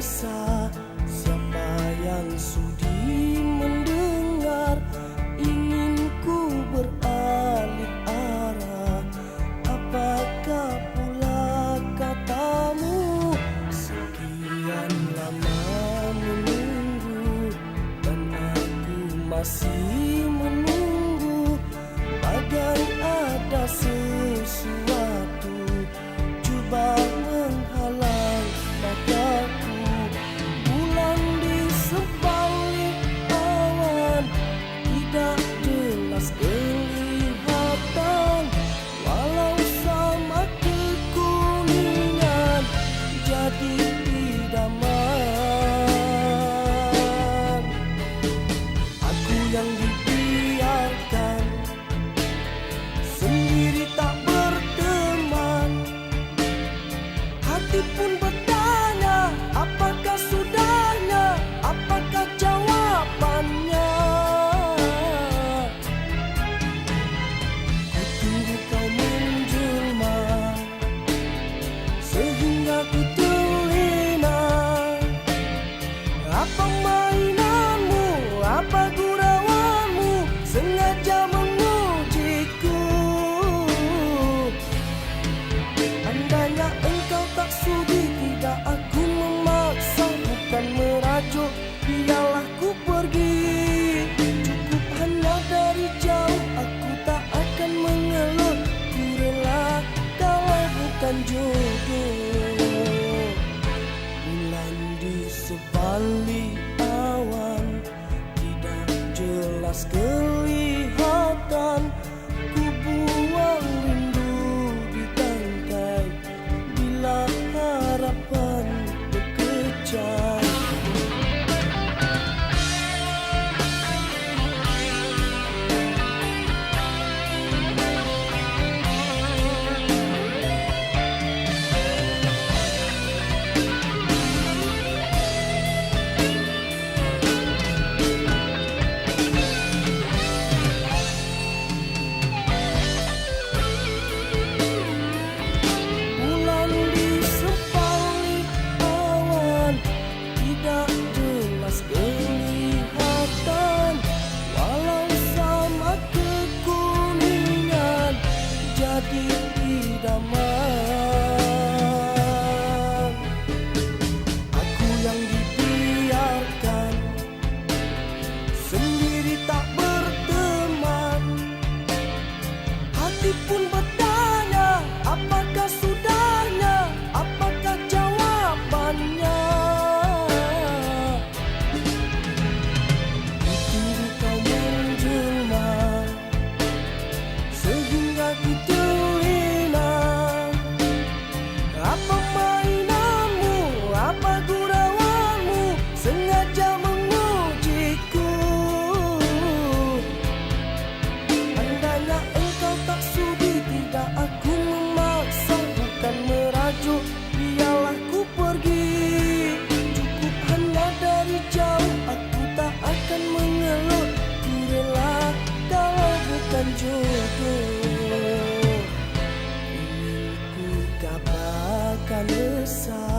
resah. Siapa yang sudi mendengar? Ingin ku beralih arah. Apakah pula katamu? Sekian lama menunggu dan aku masih menunggu. Bagai ada sesuatu cuba menghalang mataku. Bulan di sebalik awan tidak jelas kelihatan, walau sama kekuningan jadi idaman. Aku yang dibiarkan sendiri tak berteman, hati pun bertanya, apakah sudahnya, apakah jawabannya. Ku tunggu kau menjelma sehingga ku terlena. Apa mainanmu, apa gurauanmu, sengaja mengujiku. Andainya engkau tak sudi, tidak aku memaksa, bukan merajuk, biarlah ku pergi. Cukup hanya dari jauh, aku tak akan mengeluh. Ku rela kalau bukan jodoh. Bulan di sebalik awan tidak jelas kelihatan. Ku buang rindu di tangkai bila harapan berkejar. Bulan di sebalik awan tidak jelas kelihatan, walau sama kekuningan jadi idaman. Aku yang dibiarkan sendiri tak berteman, hati pun bertanya, apakah sudahnya, apakah jawabannya. Ku tunggu kau menjelma sehingga ku terlena. Apa mainanmu, apa gurauanmu, sengaja mengujiku. Andainya engkau tak sudi, tidak aku memaksa, bukan merajuk, biarlah ku pergi. Cukup hanya dari jauh, aku tak akan mengeluh. Ku rela kalau bukan jodoh. Ingin ku kabarkan resah.